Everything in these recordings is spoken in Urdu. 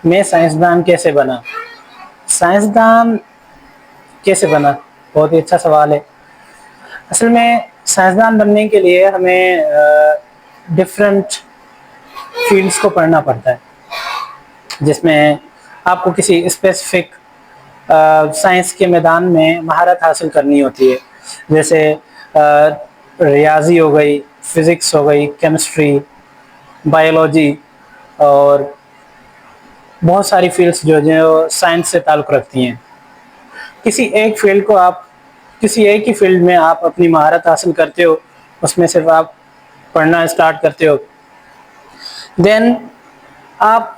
میں سائنسدان کیسے بنا؟ سائنسدان کیسے بنا، بہت ہی اچھا سوال ہے۔ اصل میں سائنسدان بننے کے لیے ہمیں ڈفرینٹ فیلڈس کو پڑھنا پڑتا ہے، جس میں آپ کو کسی اسپیسیفک سائنس کے میدان میں مہارت حاصل کرنی ہوتی ہے، جیسے ریاضی ہو گئی، فزکس ہو گئی، کیمسٹری، بایولوجی، اور بہت ساری فیلڈس جو سائنس سے تعلق رکھتی ہیں۔ کسی ایک ہی فیلڈ میں آپ اپنی مہارت حاصل کرتے ہو، اس میں صرف آپ پڑھنا اسٹارٹ کرتے ہو، دین آپ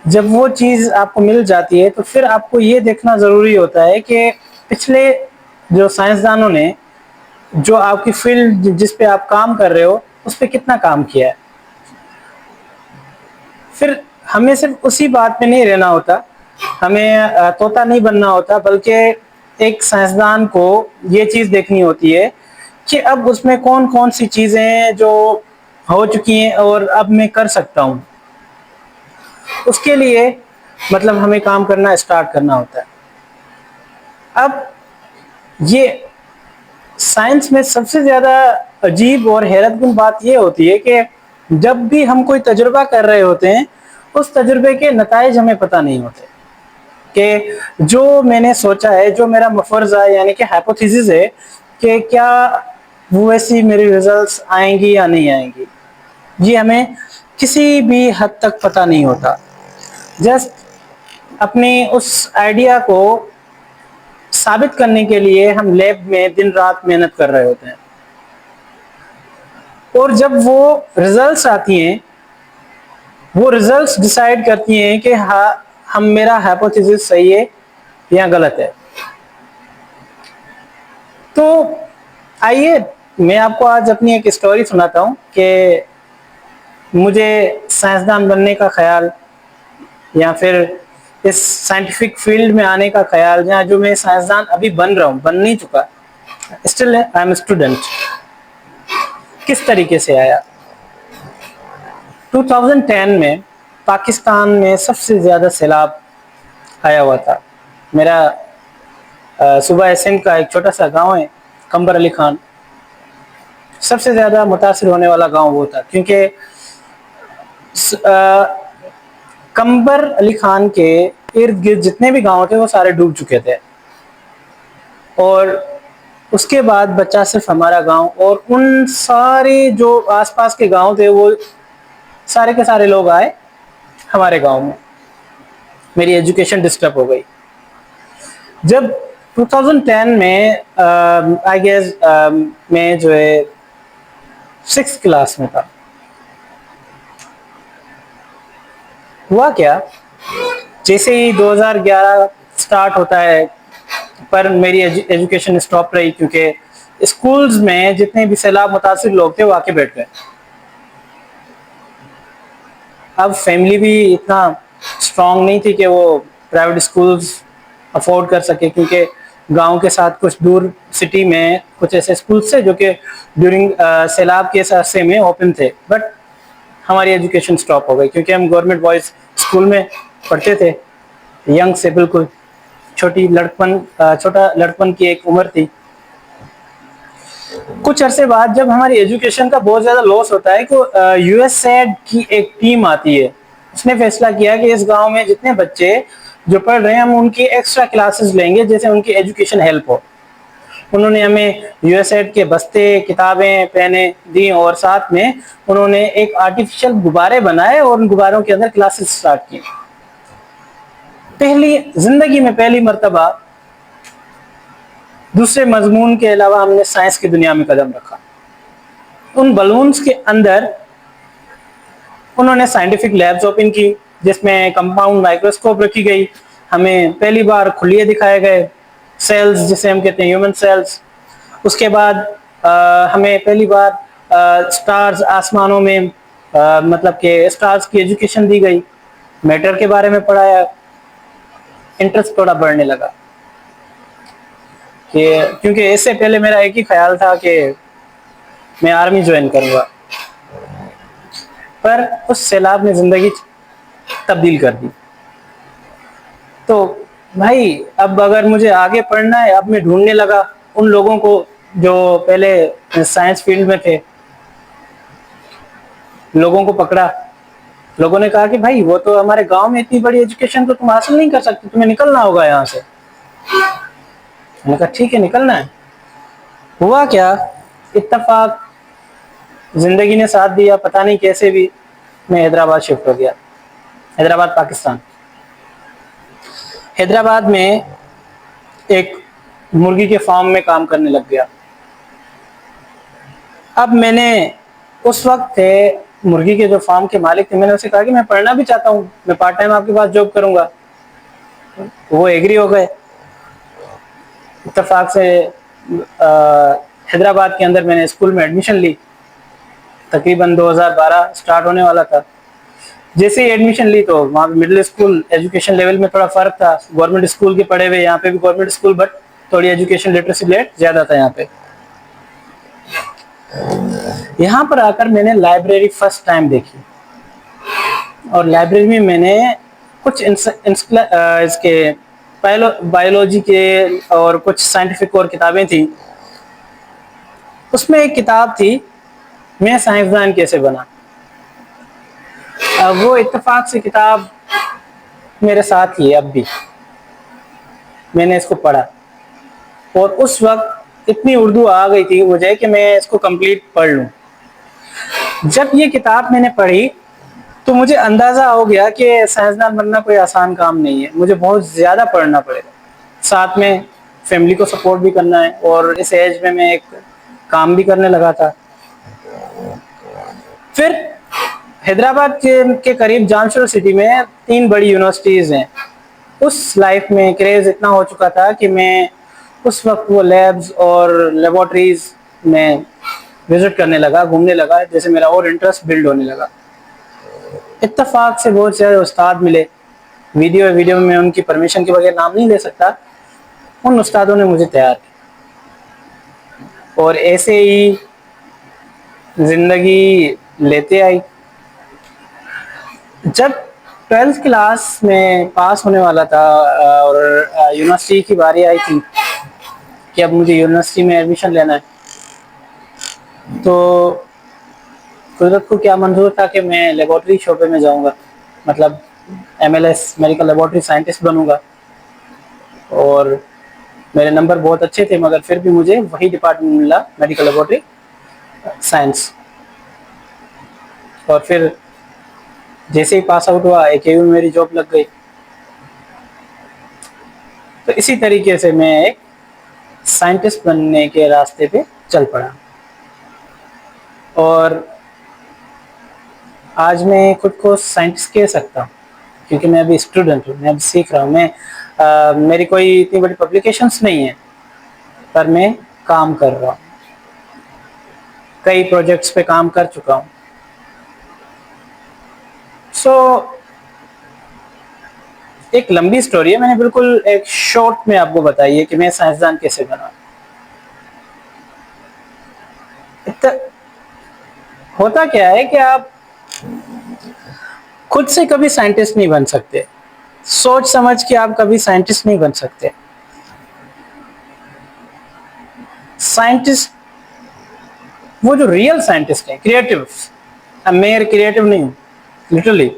جب وہ چیز آپ کو مل جاتی ہے تو پھر آپ کو یہ دیکھنا ضروری ہوتا ہے کہ پچھلے جو سائنسدانوں نے جو آپ کی فیلڈ جس پہ آپ کام کر رہے ہو اس پہ کتنا کام کیا ہے۔ پھر ہمیں صرف اسی بات پہ نہیں رہنا ہوتا، ہمیں طوطا نہیں بننا ہوتا، بلکہ ایک سائنسدان کو یہ چیز دیکھنی ہوتی ہے کہ اب اس میں کون کون سی چیزیں ہیں جو ہو چکی ہیں اور اب میں کر سکتا ہوں۔ اس کے لیے مطلب ہمیں کام کرنا اسٹارٹ کرنا ہوتا ہے۔ اب یہ سائنس میں سب سے زیادہ عجیب اور حیرت کن بات یہ ہوتی ہے کہ جب بھی ہم کوئی تجربہ کر رہے ہوتے ہیں، اس تجربے کے نتائج ہمیں پتہ نہیں ہوتے کہ جو میں نے سوچا ہے، جو میرا مفروضہ ہے یعنی کہ ہائپوتھیسس ہے کہ کیا وہ ویسی میری ریزلٹس آئیں گی یا نہیں آئیں گی، یہ ہمیں کسی بھی حد تک پتہ نہیں ہوتا۔ جسٹ اپنی اس آئیڈیا کو ثابت کرنے کے لیے ہم لیب میں دن رات محنت کر رہے ہوتے ہیں، اور جب وہ ریزلٹس آتی ہیں، وہ ریزلٹس ڈیسائیڈ کرتی ہیں کہ ہاں میرا ہائپوتھیسس صحیح ہے یا غلط ہے۔ تو آئیے میں آپ کو آج اپنی ایک اسٹوری سناتا ہوں کہ مجھے سائنسدان بننے کا خیال یا پھر اس سائنٹیفک فیلڈ میں آنے کا خیال، یا جو میں سائنسدان ابھی بن رہا ہوں، بن نہیں چکا، اسٹل آئی ایم اسٹوڈنٹ، کس طریقے سے آیا۔ 2010 میں پاکستان میں سب سے زیادہ سیلاب آیا ہوا تھا۔ میرا صوبہ سندھ کا ایک چھوٹا سا گاؤں ہے کمبر علی خان، سب سے زیادہ متاثر ہونے والا گاؤں وہ تھا، کیونکہ کمبر علی خان کے ارد گرد جتنے بھی گاؤں تھے وہ سارے ڈوب چکے تھے، اور اس کے بعد بچہ صرف ہمارا گاؤں، اور ان سارے جو آس پاس کے گاؤں تھے وہ سارے کے سارے لوگ آئے ہمارے گاؤں میں۔ میری ایجوکیشن ڈسٹرب ہو گئی۔ جب 2010 میں آئی گیس میں جو ہے 6 کلاس میں تھا، ہوا کیا، جیسے ہی 2011 سٹارٹ ہوتا ہے، پر میری ایجوکیشن اسٹاپ رہی، کیونکہ اسکولز میں جتنے بھی سیلاب متاثر لوگ تھے وہ آ کے بیٹھ گئے۔ اب فیملی بھی اتنا اسٹرانگ نہیں تھی کہ وہ پرائیویٹ اسکولز افورڈ کر سکے، کیونکہ گاؤں کے ساتھ کچھ دور سٹی میں کچھ ایسے اسکولس تھے جو کہ ڈیورنگ سیلاب کے عرصے میں اوپن تھے، بٹ ہماری ایجوکیشن سٹاپ ہو گئی کیونکہ ہم گورنمنٹ بوائز اسکول میں پڑھتے تھے۔ ینگ سے بالکل چھوٹا لڑکپن کی ایک عمر تھی۔ کچھ عرصے بعد جب ہماری ایجوکیشن کا بہت زیادہ لاس ہوتا ہے، تو یو ایس ایڈ کی ایک ٹیم آتی ہے، اس نے فیصلہ کیا کہ اس گاؤں میں جتنے بچے جو پڑھ رہے ہیں ہم ان کی ایکسٹرا کلاسز لیں گے جیسے ان کی ایجوکیشن ہیلپ ہو۔ انہوں نے ہمیں یو ایس ایڈ کے بستے، کتابیں، پینیں دی، اور ساتھ میں انہوں نے ایک آرٹیفیشل غبارے بنائے اور ان غباروں کے اندر کلاسز سٹارٹ کی۔ زندگی میں پہلی مرتبہ دوسرے مضمون کے علاوہ ہم نے سائنس کی دنیا میں قدم رکھا۔ ان بلونز کے اندر انہوں نے سائنٹیفک لیبز اوپن کی، جس میں کمپاؤنڈ مائکروسکوپ رکھی گئی، ہمیں پہلی بار کھلیے دکھائے گئے، سیلز جسے ہم کہتے ہیں ہیومن سیلز۔ اس کے بعد ہمیں پہلی بار سٹارز آسمانوں میں مطلب کہ سٹارز کی ایجوکیشن دی گئی، میٹر کے بارے میں پڑھایا۔ انٹرسٹ تھوڑا بڑھنے لگا، کیونکہ اس سے پہلے میرا ایک ہی خیال تھا کہ میں آرمی جوائن کروں گا، پر اس سیلاب نے زندگی تبدیل کر دی. تو بھائی اب اگر مجھے آگے پڑھنا ہے, اب میں ڈھونڈنے لگا ان لوگوں کو جو پہلے سائنس فیلڈ میں تھے. لوگوں کو پکڑا, لوگوں نے کہا کہ بھائی وہ تو ہمارے گاؤں میں اتنی بڑی ایجوکیشن تو تم حاصل نہیں کر سکتے, تمہیں نکلنا ہوگا یہاں سے. میں نے کہا ٹھیک ہے نکلنا ہے. ہوا کیا, اتفاق زندگی نے ساتھ دیا, پتہ نہیں کیسے بھی میں حیدرآباد شفٹ ہو گیا. حیدرآباد پاکستان. حیدرآباد میں ایک مرغی کے فارم میں کام کرنے لگ گیا. اب میں نے اس وقت تھے مرغی کے جو فارم کے مالک تھے, میں نے اسے کہا کہ میں پڑھنا بھی چاہتا ہوں, میں پارٹ ٹائم آپ کے پاس جاب کروں گا. وہ ایگری ہو گئے. اتفاق سے حیدرآباد کے اندر میں نے اسکول میں ایڈمیشن لی. تقریباً 2012 اسٹارٹ ہونے والا تھا. جیسے ہی ایڈمیشن لی تو وہاں پہ مڈل اسکول ایجوکیشن لیول میں تھوڑا فرق تھا. گورنمنٹ اسکول کے پڑھے ہوئے, یہاں پہ بھی گورنمنٹ اسکول, بٹ تھوڑی ایجوکیشن لٹریسی ریٹ زیادہ تھا یہاں پہ. یہاں پر آ کر میں نے لائبریری فرسٹ ٹائم دیکھی, اور لائبریری میں نے کچھ اس کے بایولوجی کے اور کچھ سائنٹیفک اور کتابیں تھیں. اس میں ایک کتاب تھی میں سائنسدان کیسے بنا. وہ اتفاق سے کتاب میرے ساتھ ہی ہے اب بھی. میں نے اس کو پڑھا اور اس وقت اتنی اردو آ گئی تھی مجھے کہ میں اس کو کمپلیٹ پڑھ لوں. جب یہ کتاب میں نے پڑھی تو مجھے اندازہ ہو گیا کہ سائنسدان بننا کوئی آسان کام نہیں ہے, مجھے بہت زیادہ پڑھنا پڑے گا, ساتھ میں فیملی کو سپورٹ بھی کرنا ہے, اور اس ایج میں ایک کام بھی کرنے لگا تھا. پھر حیدرآباد کے قریب جامشورو سٹی میں 3 بڑی یونیورسٹیز ہیں. اس لائف میں کریز اتنا ہو چکا تھا کہ میں اس وقت وہ لیبز اور لیبارٹریز میں وزٹ کرنے لگا, گھومنے لگا, جیسے میرا اور انٹرسٹ بلڈ ہونے لگا. اتفاق سے بہت سارے استاد ملے. ویڈیو میں ان کی پرمیشن کے بغیر نام نہیں لے سکتا. ان استادوں نے مجھے تیار کیا, اور ایسے ہی زندگی لیتے آئی. جب 12th کلاس میں پاس ہونے والا تھا اور یونیورسٹی کی باری آئی تھی کہ اب مجھے یونیورسٹی میں ایڈمیشن لینا ہے, تو قدرت کو کیا منظور تھا کہ میں لیبارٹری شعبے میں جاؤں گا, مطلب MLS میڈیکل لیبارٹری سائنٹسٹ بنوں گا. اور میرے نمبر بہت اچھے تھے, مگر پھر بھی مجھے وہی ڈپارٹمنٹ ملا, میڈیکل لیبارٹری سائنس. اور پھر جیسے ہی پاس آؤٹ ہوا AKU میں میری جاب لگ گئی. تو اسی طریقے سے میں ایک سائنٹسٹ بننے کے راستے پہ چل پڑا. اور آج میں خود کو سائنٹسٹ کہہ سکتا ہوں کیونکہ میں ابھی اسٹوڈنٹ ہوں, میں ابھی سیکھ رہا ہوں. میں میری کوئی اتنی بڑی پبلیکیشنس نہیں ہیں, پر میں کام کر رہا ہوں, کئی پروجیکٹس پہ کام کر چکا ہوں. سو ایک لمبی سٹوری ہے, میں نے بالکل ایک شارٹ میں آپ کو بتائی ہے کہ میں سائنسدان کیسے بنا. ہوتا کیا ہے کہ آپ خود سے کبھی سائنٹسٹ نہیں بن سکتے, سوچ سمجھ کے آپ کبھی سائنٹسٹ نہیں بن سکتے. سائنٹسٹ وہ جو ریئل سائنٹسٹ ہیں, کریٹو, اب میں کریٹو نہیں ہوں لٹرلی,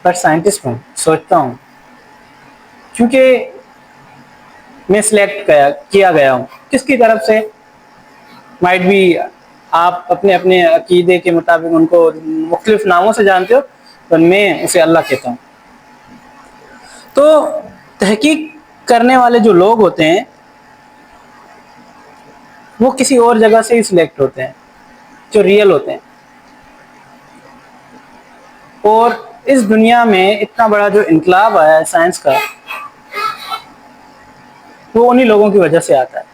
پر سائنٹسٹ ہوں, سوچتا ہوں, کیونکہ میں سلیکٹ کیا گیا ہوں. کس کی طرف سے مائٹ بھی آپ اپنے اپنے عقیدے کے مطابق ان کو مختلف ناموں سے جانتے ہو, پر میں اسے اللہ کہتا ہوں. تو تحقیق کرنے والے جو لوگ ہوتے ہیں وہ کسی اور جگہ سے ہی سلیکٹ ہوتے ہیں, جو ریئل ہوتے ہیں. اور اس دنیا میں اتنا بڑا جو انقلاب آیا ہے سائنس کا, وہ انہی لوگوں کی وجہ سے آتا ہے.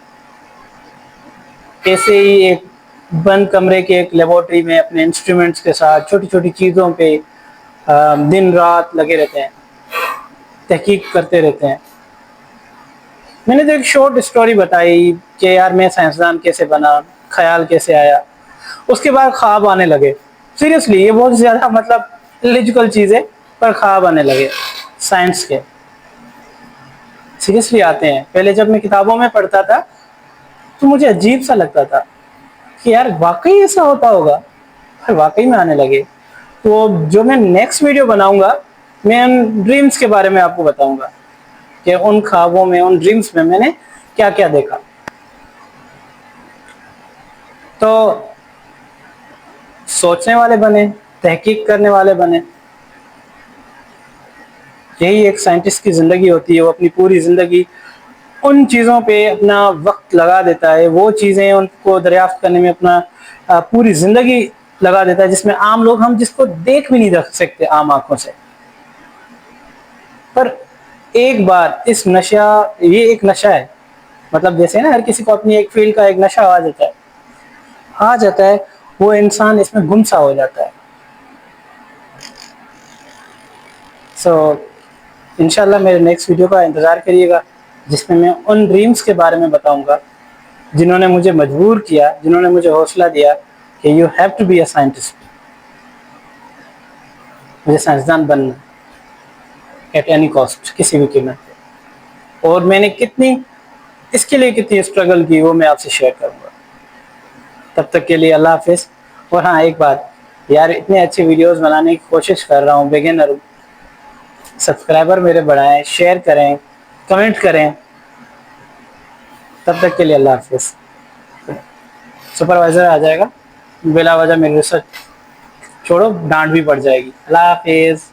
ایسے ہی ایک بند کمرے کے ایک لیبارٹری میں اپنے انسٹرومنٹس کے ساتھ چھوٹی چھوٹی چیزوں پہ دن رات لگے رہتے ہیں, تحقیق کرتے رہتے ہیں. میں نے تو ایک شارٹ اسٹوری بتائی کہ یار میں سائنسدان کیسے بنا, خیال کیسے آیا, اس کے بعد خواب آنے لگے. سیریسلی یہ بہت زیادہ مطلب لاجیکل چیز ہے, پر خواب آنے لگے سائنس کے, سیریسلی آتے ہیں. پہلے جب میں کتابوں میں پڑھتا تھا تو مجھے عجیب سا لگتا تھا کہ یار واقعی ایسا ہوتا ہوگا, پھر واقعی میں آنے لگے. تو جو میں نیکسٹ ویڈیو بناؤں گا میں ان ڈریمز کے بارے میں آپ کو بتاؤں گا کہ ان خوابوں میں, ان ڈریمز میں نے کیا کیا دیکھا. تو سوچنے والے بنے, تحقیق کرنے والے بنے, یہی ایک سائنٹسٹ کی زندگی ہوتی ہے. وہ اپنی پوری زندگی ان چیزوں پہ اپنا وقت لگا دیتا ہے, وہ چیزیں ان کو دریافت کرنے میں اپنا پوری زندگی لگا دیتا ہے جس میں عام لوگ, ہم جس کو دیکھ بھی نہیں رکھ سکتے عام آنکھوں سے. پر ایک بار اس نشہ, یہ ایک نشہ ہے, مطلب جیسے نا ہر کسی کو اپنی ایک فیلڈ کا ایک نشہ آ جاتا ہے, وہ انسان اس میں گم سا ہو جاتا ہے. سو انشاءاللہ میرے نیکسٹ ویڈیو کا انتظار کریے گا جس میں ان ڈریمز کے بارے میں بتاؤں گا جنہوں نے مجھے مجبور کیا, جنہوں نے مجھے حوصلہ دیا کہ you have to be a scientist, مجھے سائنسدان بننا ایٹ اینی کاسٹ, کسی بھی قیمت پہ. اور میں نے کتنی اس کے لیے کتنی اسٹرگل کی وہ میں آپ سے شیئر کروں گا. تب تک کے لیے اللہ حافظ. اور ہاں ایک بات یار, اتنے اچھے ویڈیوز بنانے کی کوشش کر رہا ہوں, بگنر, سبسکرائبر میرے بڑھائیں, شیئر کریں, کمنٹ کریں. تب تک کے لیے اللہ حافظ. سپروائزر آ جائے گا بلا وجہ میری ریسرچ چھوڑو, ڈانٹ بھی پڑ جائے گی. اللہ حافظ.